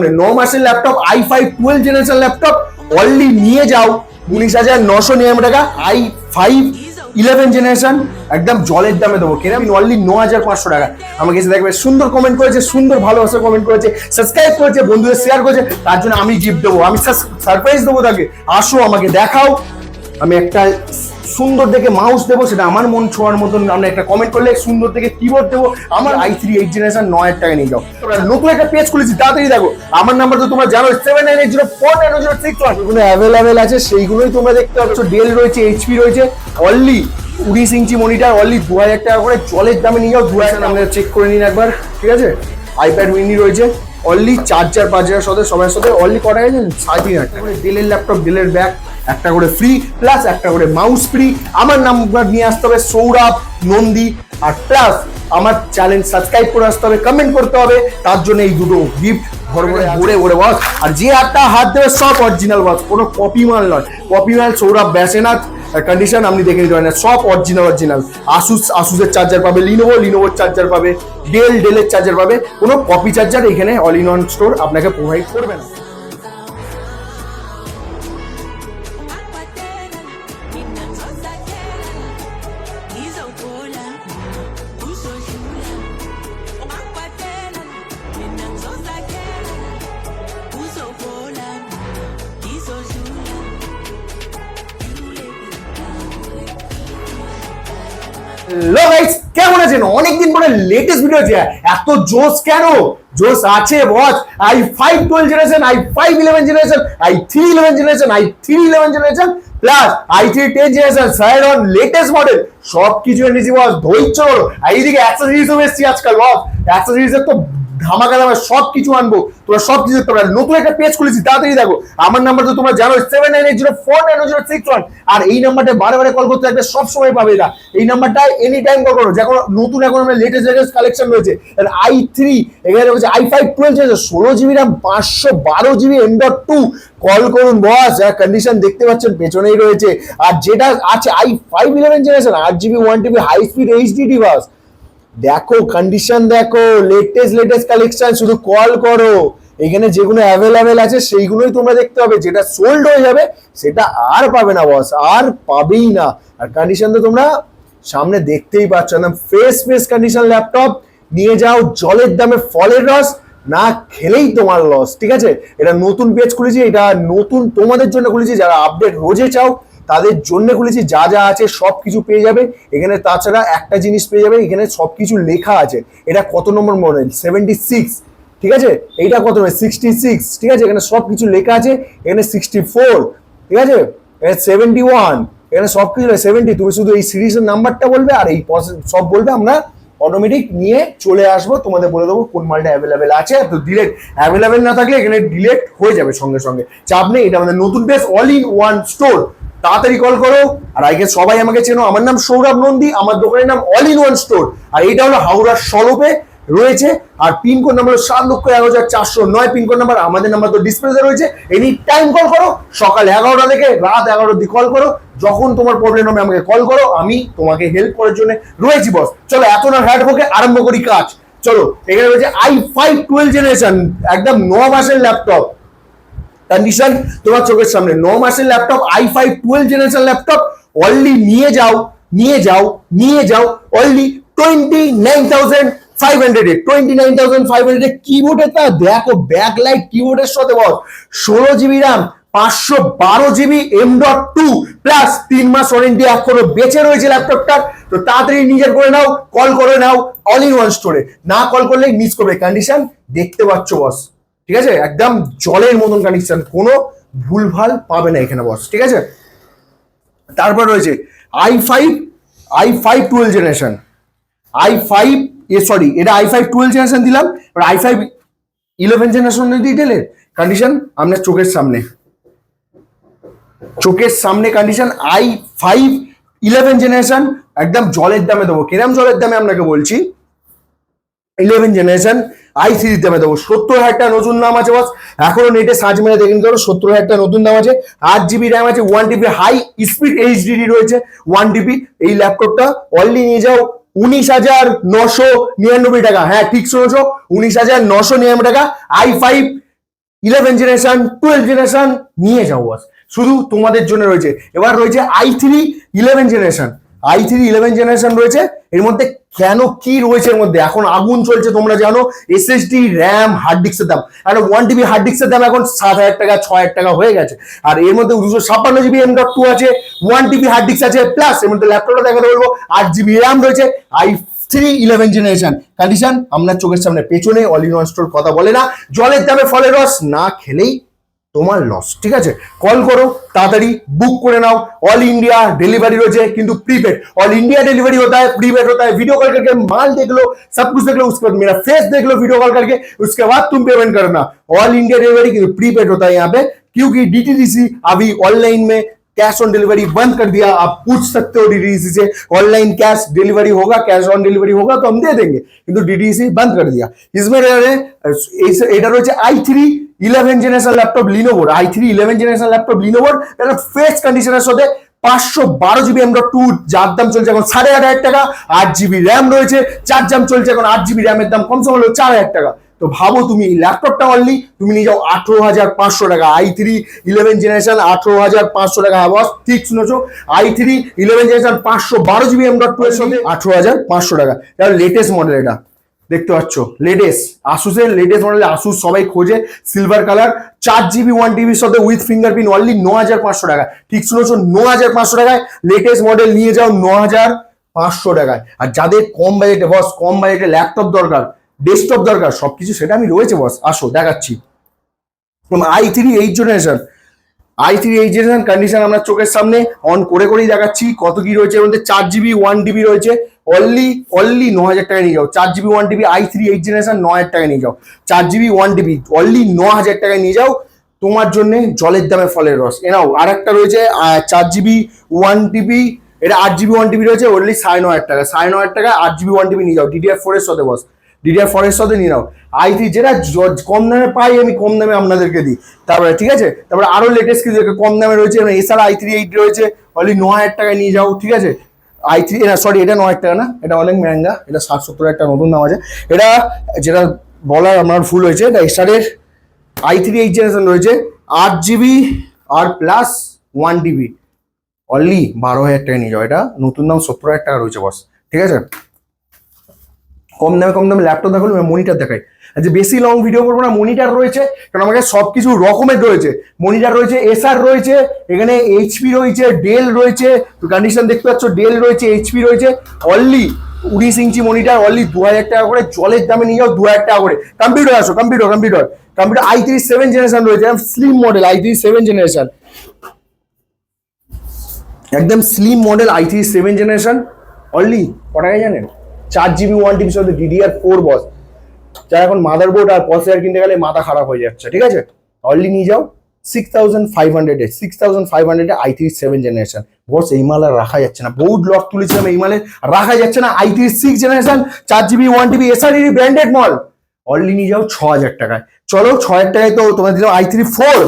9 মাসের laptop i5 12 generation laptop only নিয়ে যাও 19,999 টাকা। i5 11 জেনারেশন একদম জলের দামে দেবো, কেন আমি অনলি 9,500 টাকা। আমাকে এসে দেখবে সুন্দর কমেন্ট করেছে, সুন্দর ভালোবাসা কমেন্ট করেছে, সাবস্ক্রাইব করেছে, বন্ধুদের শেয়ার করেছে, তার জন্য আমি গিফট দেবো, আমি সারপ্রাইজ দেবো তাকে। আসো আমাকে দেখাও, আমি একটা সুন্দর দেখে মাউস দেবো, সেটা আমার মন ছোঁয়ার মতন। আমরা একটা কমেন্ট করলে সুন্দর দেখে কিবোর্ড দেবো। আমার i3 8 জেনারেশন 9,000 টাকা নিয়ে যাও। তোমরা নতুন একটা পেজ খুলেছি, তাড়াতাড়ি দেখো। আমার নাম্বার তো তোমরা জানো 7980490061, যেগুলো অ্যাভেলেবেল আছে সেইগুলোই তোমরা দেখতে পাচ্ছ। ডেল রয়েছে, এইচপি রয়েছে, অনলি 19 ইঞ্চি মনিটর অনলি 2000 টাকা করে জলের দামে নিয়ে যাও। 2000 আমরা চেক করে নিন একবার, ঠিক আছে। আইপ্যাড মিনি রয়েছে অনলি 4,000 5,000 সাথে সবার সাথে অনলি করা গেছে 3,500 টাকা করে। ডেলের ল্যাপটপ, ডেলের ব্যাগ একটা করে ফ্রি, প্লাস একটা করে মাউস ফ্রি। আমার নাম্বার নিয়ে আসতে হবে সৌরভ নন্দী, আর প্লাস আমার চ্যানেল সাবস্ক্রাইব করে আসতে হবে, কমেন্ট করতে হবে, তার জন্য এই দুটো গিফট ভরে ভরে বস। আর যে হাত দেবে সব অরিজিনাল বস, কোনো কপি মাল নয়। কপি মাল সৌরভ ব্যাসেনাথ কন্ডিশন আপনি দেখে নিতে পারেন, সব অরিজিনাল। আসুসের চার্জার পাবে, লিনোভোর চার্জার পাবে, ডেলের চার্জার পাবে। কোনো কপি চার্জার এখানে অল ইন ওয়ান স্টোর আপনাকে প্রোভাইড করবে না। হ্যালো গাইস, কেমন আছেন? অনেকদিন পরে লেটেস্ট ভিডিও আছে। এত জোশ কেন? জোশ আছে boss. i5 12 generation, i5 11 generation, i3 11 generation, i3 11 generation plus i3 10 generation সাইরন লেটেস্ট মডেল সবকিছু এনেছি বস। ধৈর্য ধরো। আর এইদিকে অ্যাক্সেসরিজও এসেছি আজকাল বস। অ্যাক্সেসরিজের তো ধামাকা দামে সব কিছু আনবো, তোমরা সব কিছু দেখতে পারো। নতুন একটা পেজ খুলেছি, তাড়াতাড়ি দেখো। আমার নাম্বার তো তোমরা জানো 7980490061, আর এই নাম্বারটা বারে কল করতে থাকবে, সব সময় পাবে। এটা এই নাম্বারটায় এনি টাইম কল করো। যখন নতুন এখন আমরা লেটেস্ট কালেকশন রয়েছে i3, এখানে রয়েছে i5 12 16 GB RAM 512 GB M.2। Call করুন বস। কন্ডিশন দেখতে পাচ্ছেন পেছনেই রয়েছে। আর যেটা আছে i5 11 generation 8 GB 1 TB high speed HDD বাস। দেখো কন্ডিশন, দেখো লেটেস্ট কালেকশন, শুধু কল করো। এখানে যেগুলো অ্যাভেলেবেল আছে সেইগুলোই তোমরা দেখতে পাবে। যেটা সোল্ড হয়ে যাবে সেটা আর পাবে না বস, আর পাবেই না। আর কন্ডিশন তো তোমরা সামনে দেখতেই পাচ্ছ, একদম ফ্রেশ কন্ডিশন ল্যাপটপ নিয়ে যাও। জলের দামে ফলের রস, না খেলেই তোমার লস, ঠিক আছে। এটা নতুন পেজ খুলেছি, এটা নতুন তোমাদের জন্য খুলেছি, যারা আপডেট রোজে চাও তাদের জন্য খুলেছি। যা আছে সবকিছু পেয়ে যাবে এখানে। তাছাড়া একটা জিনিস পেয়ে যাবে, এখানে সবকিছু লেখা আছে। এটা কত নম্বর মডেল 76, ঠিক আছে। এইটা কত নম্বর 66, ঠিক আছে। এখানে সবকিছু লেখা আছে। এখানে 64, ঠিক আছে। এখানে 71, এখানে সবকিছু 70। তুমি শুধু এই সিরিজের নাম্বারটা বলবে আর এই সব বলবে, আমরা অটোমেটিক নিয়ে চলে আসবো। তোমাদের বলে দেবো কোন মালটা অ্যাভেলেবেল আছে। তো ডিলেট অ্যাভেলেবেল না থাকলে এখানে ডিলেট হয়ে যাবে সঙ্গে সঙ্গে, চাপ নেই। এটা আমাদের নতুন page all in one store. তাড়াতাড়ি কল করো। আর আগে সবাই আমাকে চেনো, আমার নাম সৌরভ নন্দী, আমার দোকানের নাম অল ইন ওয়ান স্টোর। আর এটা হলো হাওড়ার সলপে রয়েছে। আর পিনকোড নাম্বার 7,11,409 পিনকোড নাম্বার। আমাদের নাম্বার তো ডিসপ্লেতে রয়েছে। এনি টাইম কল করো, সকাল 11টা থেকে রাত 11 অব্দি কল করো। যখন তোমার প্রবলেম হবে আমাকে কল করো, আমি তোমাকে হেল্প করার জন্য রয়েছি বস। চলো এত না হ্যাট হোকে আরম্ভ করি কাজ। চলো এখানে রয়েছে i5 12 জেনারেশন, একদম 9 মাসের ল্যাপটপ। কন্ডিশন তোমার চোখের সামনে, 9 মাসের laptop, i5 12 generation laptop only নিয়ে যাও অনলি 29,500 29,500 কিবোর্ডের তা দেখো, ব্যাকলাইট কিবোর্ডের সাথে বস। 16 GB RAM 512 GB M.2 plus 3 মাস ওয়ারেন্টি এখনো বেঁচে রয়েছে ল্যাপটপটা। তো তাড়াতাড়ি নিজের করে নাও, কল করে নাও অল ইন ওয়ান স্টোরে। না কল করলে মিস করবে। কন্ডিশন দেখতে পাচ্ছ বস, ঠিক আছে। একদম জলের মতন কন্ডিশন, কোনো ভুলভাল পাবে না এখানে বস, ঠিক আছে। তারপর রয়েছে i5 12 জেনারেশন, এটা i5 12 জেনারেশন দিলাম। i5 11 জেনারেশন ডিটেলের কন্ডিশন আপনার চোখের সামনে কন্ডিশন। i5 11 জেনারেশন একদম জলের দামে দেবো। কিরম জলের দামে আপনাকে বলছি, 11 জেনারেশন i3 দামে দেবো। 70,000 টাকা নতুন দাম আছে বস। এখনো নেটে সার্চ মেরে দেখে নিতে পারো, 70,000 টাকা নতুন দাম আছে। 8 জিবি র্যাম আছে, 1 TB হাই স্পিড এইচডিডি রয়েছে 1 TB। এই ল্যাপটপটা অনলি নিয়ে যাও 19,999 টাকা। হ্যাঁ ঠিক শুনেছো, 19,999 টাকা। i5 11 জেনারেশন 12 জেনারেশন নিয়ে যাও বস, শুধু তোমাদের জন্য রয়েছে। এবার রয়েছে i3 11 জেনারেশন, i3 11 জেনারেশন রয়েছে। এর মধ্যে কেন কি রয়েছে এর মধ্যে, এখন আগুন চলছে তোমরা জানো, এসএসডি র্যাম হার্ড ডিস্কের দাম, আর 1 TB হার্ড ডিস্কের দাম এখন 7,000 টাকা 6,000 টাকা হয়ে গেছে। আর এর মধ্যে 256 GB M.2 আছে, 1 TB হার্ড ডিস্ক আছে, প্লাস এর মধ্যে ল্যাপটপটা দেখাতে বলবো 8 GB র্যাম রয়েছে। i3 11 জেনারেশন কন্ডিশন আপনার চোখের সামনে পেছনে, অল ইন ওয়ান স্টোর কথা বলে না, জলের দামে ফলের রস, না খেলেই তোমার লস, ঠিক আছে? কল করো, তাড়াতাড়ি বুক করে নাও। ऑल इंडिया डिलीवरी रोज है, किंतु प्रीपेड। ऑल इंडिया डिलीवरी होता है, प्रीपेड होता है। वीडियो कॉल करके माल देख लो, सब कुछ देख लो, उसके बाद मेरा फेस देख लो वीडियो कॉल करके, उसके बाद तुम पेमेंट करना। ऑल इंडिया डिलीवरी किंतु प्रीपेड होता है यहाँ पे, क्योंकि डीटीडीसी अभी ऑनलाइन में कैश ऑन डिलीवरी बंद कर दिया। आप पूछ सकते हो डीटीडीसी से, ऑनलाइन कैश डिलीवरी होगा, कैश ऑन डिलीवरी होगा तो हम दे देंगे, किंतु डीटीडीसी बंद कर दिया। इसमें এটা রয়েছে i3 11 জেনারেশন ল্যাপটপ লিনোভোর, i3 11 জেনারেশন ল্যাপটপ লিনোভোর, এটা ফ্রেশ কন্ডিশনের সাথে 512 GB M.2, যার দাম চলছে এখন 8,500 টাকা। 8 GB র্যাম রয়েছে, যার দাম চলছে এখন 8 GB র্যামের দাম কমসে কম হলো 4,000 টাকা। তো ভাবো তুমি এই ল্যাপটপটা অনলি তুমি নিয়ে যাও 18,500 টাকা। i3 11 জেনারেশন 18,500 টাকা। হ্যাঁ বস, ঠিক শুনেছো, i3 11 জেনারেশন 512 GB M.2 এর সাথে 18,500 টাকা। এটা লেটেস্ট মডেল, এটা দেখতে পাচ্ছ লেটেস্ট আসুসের লেটেস্ট মডেল। আসুস সবাই খোঁজে সিলভার কালার, 4 GB 1 TB সাথে উইথ ফিঙ্গারপ্রিন্ট, অনলি 9,500 টাকা। ঠিক শুনেছো, 9,500 টাকায় লেটেস্ট মডেল নিয়ে যাও 9,500 টাকায়। আর যাদের কম বাজেটে বস, কম বাজেটে ল্যাপটপ দরকার, ডেস্কটপ দরকার, সবকিছু সেটা আমি রয়েছে বস, আসো দেখাচ্ছি। i3 8 generation, i3 8 generation condition আমরা চোখের সামনে অন করে করেই দেখাচ্ছি কত কি রয়েছে। এর মধ্যে 4 GB 1 TB রয়েছে, অনলি 9,000 টাকায় নিয়ে যাও। 4 GB 1 TB i3 8 জেনারেশন 9,000 টাকায় নিয়ে যাও। 4 GB 1 TB অনলি 9,000 টাকায় নিয়ে যাও, তোমার জন্য জলের দামে ফলের রস। এনাও আর একটা রয়েছে 4 GB 1 TB, এটা 8 GB 1 TB রয়েছে, অনলি 9,500 টাকা। 9,500 টাকা 8 GB 1 TB নিয়ে যাও, DDR4 এর সাথে বস, DDR4 এর সাথে নিয়ে নাও। i3 যেটা কম দামে পাই আমি কম দামে আপনাদেরকে দিই। তারপরে ঠিক আছে, তারপরে আরো লেটেস্ট কিছু কম দামে রয়েছে, এছাড়া i3 8 রয়েছে, অনলি 9,000 টাকায় নিয়ে যাও, ঠিক আছে? i3 না সরি, এটা 9,000 টাকা না, এটা অনেক মেহেঙ্গা, এটা 60-70 একটা নতুন দাম আছে। এটা যেটা বলার আমার ভুল হয়েছে, এটা এসআরের i3 8 জেনারেশন রয়েছে, 8 GB আর প্লাস 1 TB, অনলি 12,000 টাকা নিয়ে যাও। এটা নতুন দাম 70,000 টাকা রয়েছে বস, ঠিক আছে? কম দামে ল্যাপটপ দেখালো, মনিটর দেখাই। আচ্ছা বেশি লং ভিডিও করবো না, মনিটর রয়েছে কারণ আমাকে সবকিছু রকমের রয়েছে। মনিটর রয়েছে, এসআর রয়েছে, এখানে এইচপি রয়েছে, ডেল রয়েছে, কন্ডিশন দেখতে পাচ্ছ, ডেল রয়েছে, এইচপি রয়েছে। অনলি 19 ইঞ্চি মনিটর, অনলি 2,000 টাকা করে, জলের দামে নিয়ে যাও 2,000 টাকা করে। কম্পিউটার আসো, কম্পিউটার i3 7 জেনারেশন রয়েছে, স্লিম মডেল i3 7 জেনারেশন, একদম slim model i3 7 generation, only কত টাকায় জানেন? 4 GB 1 TB সাথে DDR4 বস। যারা এখন মাদারবোর্ড আর প্রসেসর কিনতে গেলে মাথা খারাপ হয়ে যাচ্ছে, ঠিক আছে? অনলি নিয়ে যাও 6,500 এ i3 7 জেনারেশন বস। এই মাল আর রাখা যাচ্ছে না, বহুত লক তুলেছিলাম, এই মালে রাখা যাচ্ছে না। i3 6 generation 4 GB 1 TB SR branded মাল, অনলি নিয়ে যাও 6,000 টাকায়। চলো 6,000 টাকায় তো তোমার দিলাম i3 4,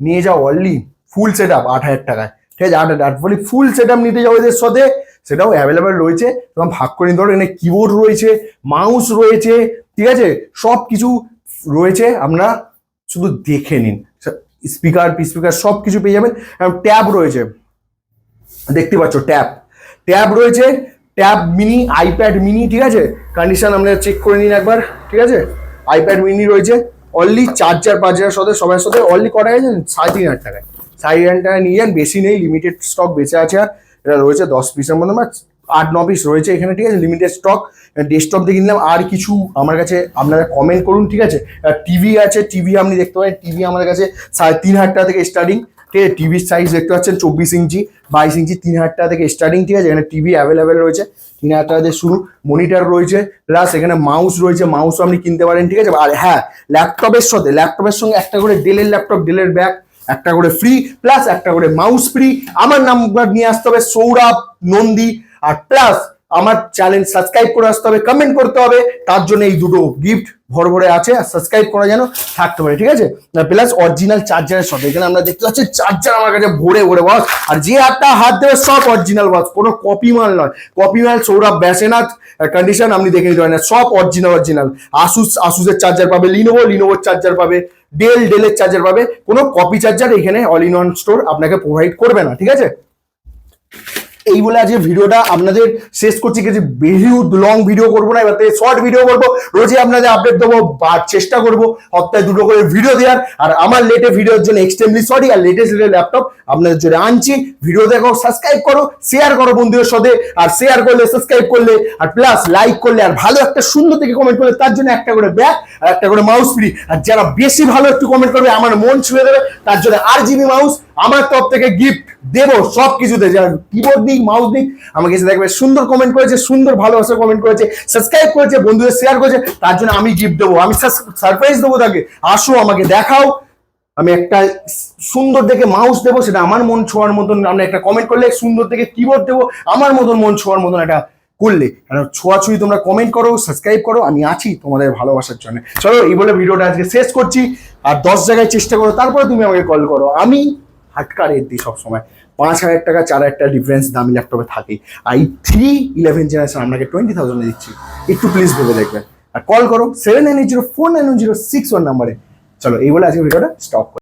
নিয়ে যাও অনলি ফুল সেট আপ 8,000 টাকায়, ঠিক আছে? 8,000 বলি ফুল সেট আপ নিতে যাও এদের সাথে, সেটাও অ্যাভেলেবেল রয়েছে। তোমার ভাগ করে নিতে পারো, এখানে কিবোর্ড রয়েছে, মাউস রয়েছে, ঠিক আছে? সব কিছু রয়েছে, আমরা শুধু দেখে নিন। স্পিকার সব কিছু পেয়ে যাবেন। ট্যাব রয়েছে, দেখতে পাচ্ছ, ট্যাব রয়েছে, ট্যাব মিনি, আইপ্যাড মিনি, ঠিক আছে? কন্ডিশন আমরা চেক করে নিন একবার, ঠিক আছে? আইপ্যাড মিনি রয়েছে, অনলি 4,500 সাথে সবার সাথে, অনলি কটা গেছে 3,500 টাকায়। 3,500 টাকায় নিয়ে যান, বেশি নেই, লিমিটেড স্টক বেঁচে আছে। আর এটা রয়েছে 10 পিসের মধ্যে, 8-9 পিস রয়েছে এখানে, ঠিক আছে? Limited stock. ডেস্কটপ দিয়ে কিনলাম। আর কিছু আমার কাছে আপনারা কমেন্ট করুন, ঠিক আছে? টিভি আছে, টিভি আপনি দেখতে পারেন, টিভি আমার কাছে 3,500 টাকা থেকে স্টার্টিং, ঠিক আছে? টিভির সাইজ দেখতে পাচ্ছেন 24 ইঞ্চি 22 ইঞ্চি, 3,000 টাকা থেকে স্টার্টিং, ঠিক আছে? এখানে টিভি অ্যাভেলেবেল রয়েছে 3,000 টাকা থেকে শুরু। মনিটর রয়েছে, প্লাস এখানে মাউস রয়েছে, মাউসও আপনি কিনতে পারেন, ঠিক আছে? আর হ্যাঁ, ল্যাপটপের সঙ্গে একটা করে ডেলের ল্যাপটপ, ডেলের ব্যাগ একটা করে ফ্রি, প্লাস একটা করে মাউস ফ্রি। আমার নাম্বার নিয়ে আসতে হবে সৌরভ নন্দী, আর প্লাস আমার চ্যানেল সাবস্ক্রাইব করে আসতে হবে, কমেন্ট করতে হবে, তার জন্য এই দুটো গিফট ভরে ভরে আছে, আর সাবস্ক্রাইব করা যেন থাকতে পারে, ঠিক আছে। প্লাস অরিজিনাল চার্জারের সাথে এখানে আমরা দেখতে পাচ্ছি চার্জার আমার কাছে ভরে ভরে বস, আর যে হাত দেবে সব অরিজিনাল বস, কোনো কপি মাল নয়। কপি মাল সৌরভ ব্যাসেনাথ কন্ডিশন আপনি দেখে নিতে পারেন, সব অরিজিনাল। আসুসের চার্জার পাবে, লিনোভোর চার্জার পাবে, ডেলের চার্জার পাবে, কোনো কপি চার্জার এখানে অল ইন ওয়ান স্টোর আপনাকে প্রোভাইড করবে না, ঠিক আছে। এই বলে আজকে ভিডিওটা আপনাদের শেষ করছি, কিছু বেশি লং ভিডিও করবো না, এবার থেকে শর্ট ভিডিও করবো, রোজই আপনাদের আপডেট দেবো বা চেষ্টা করবো সপ্তাহে 2টো করে ভিডিও দেওয়ার। আর আমার লেটে ভিডিওর জন্য এক্সট্রিমলি সরি, আর লেটেস্ট ল্যাপটপ আপনাদের জন্য আনছি। ভিডিও দেখো, সাবস্ক্রাইব করো, শেয়ার করো বন্ধুদের সাথে, আর শেয়ার করলে, সাবস্ক্রাইব করলে, আর প্লাস লাইক করলে, আর ভালো একটা সুন্দর থেকে কমেন্ট করলে তার জন্য একটা করে ব্যাগ আর একটা করে মাউস ফ্রি। আর যারা বেশি ভালো একটু কমেন্ট করবে, আমার মন ছুঁয়ে দেবে, তার জন্য RGB মাউস আমার তরফ থেকে গিফট দেবো সব কিছুতে। যারা কিবোর্ড দিক, মাউস দিক, আমাকে এসে দেখবে সুন্দর কমেন্ট করেছে, সুন্দর ভালোবাসা কমেন্ট করেছে, সাবস্ক্রাইব করেছে, বন্ধুদের শেয়ার করেছে, তার জন্য আমি গিফট দেবো, আমি সারপ্রাইজ দেবো তাকে। আসো, আমাকে দেখাও, আমি একটা সুন্দর দেখে মাউস দেবো, সেটা আমার মন ছোঁয়ার মতন। আমরা একটা কমেন্ট করলে সুন্দর দেখে কিবোর্ড দেবো, আমার মতন মন ছোঁয়ার মতন একটা করলে। ছোঁয়াছুঁই তোমরা কমেন্ট করো, সাবস্ক্রাইব করো, আমি আছি তোমাদের ভালোবাসার জন্য। চলো, এই বলে ভিডিওটা আজকে শেষ করছি। আর 10 জায়গায় চেষ্টা করো, তারপরে তুমি আমাকে কল করো। আমি হাটকা রেট দিই সবসময়, 5,000 টাকা 4,000 টাকা ডিফারেন্স দামি ল্যাপটপে থাকে। i3 11 জেনারেশন আপনাকে 20,000 দিচ্ছি, একটু প্লিজ ভেবে দেখবেন। আর কল করো 7980491061 নাম্বারে। চলো, এই বলে আজকে ভিডিওটা স্টপ করো।